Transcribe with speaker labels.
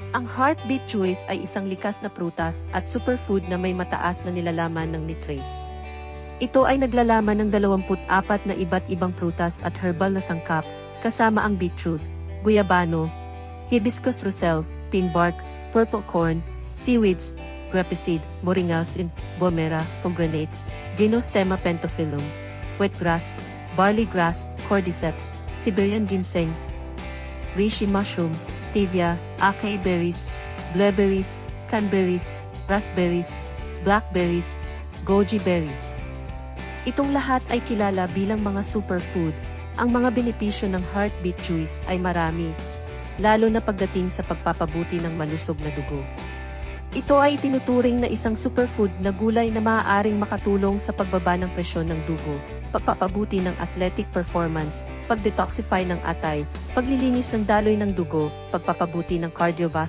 Speaker 1: Ang heartbeat juice ay isang likas na prutas at superfood na may mataas na nilalaman ng nitrate. Ito ay naglalaman ng 24 na iba't ibang prutas at herbal na sangkap, kasama ang beetroot, guyabano, hibiscus russell, pin bark, purple corn, seaweeds, grapeseed, moringa sin, bomera, pomegranate, Gymnosperma pentaphyllum, wheatgrass, barley grass, cordyceps, Siberian ginseng, reishi mushroom, stevia, acai berries, blaeberries, cranberries, raspberries, blackberries, goji berries. Itong lahat ay kilala bilang mga superfood. Ang mga benepisyo ng heartbeat juice ay marami, lalo na pagdating sa pagpapabuti ng malusog na dugo. Ito ay tinuturing na isang superfood na gulay na maaaring makatulong sa pagbaba ng presyon ng dugo, pagpapabuti ng athletic performance, pagdetoxify ng atay, paglilinis ng daloy ng dugo, pagpapabuti ng cardiovascular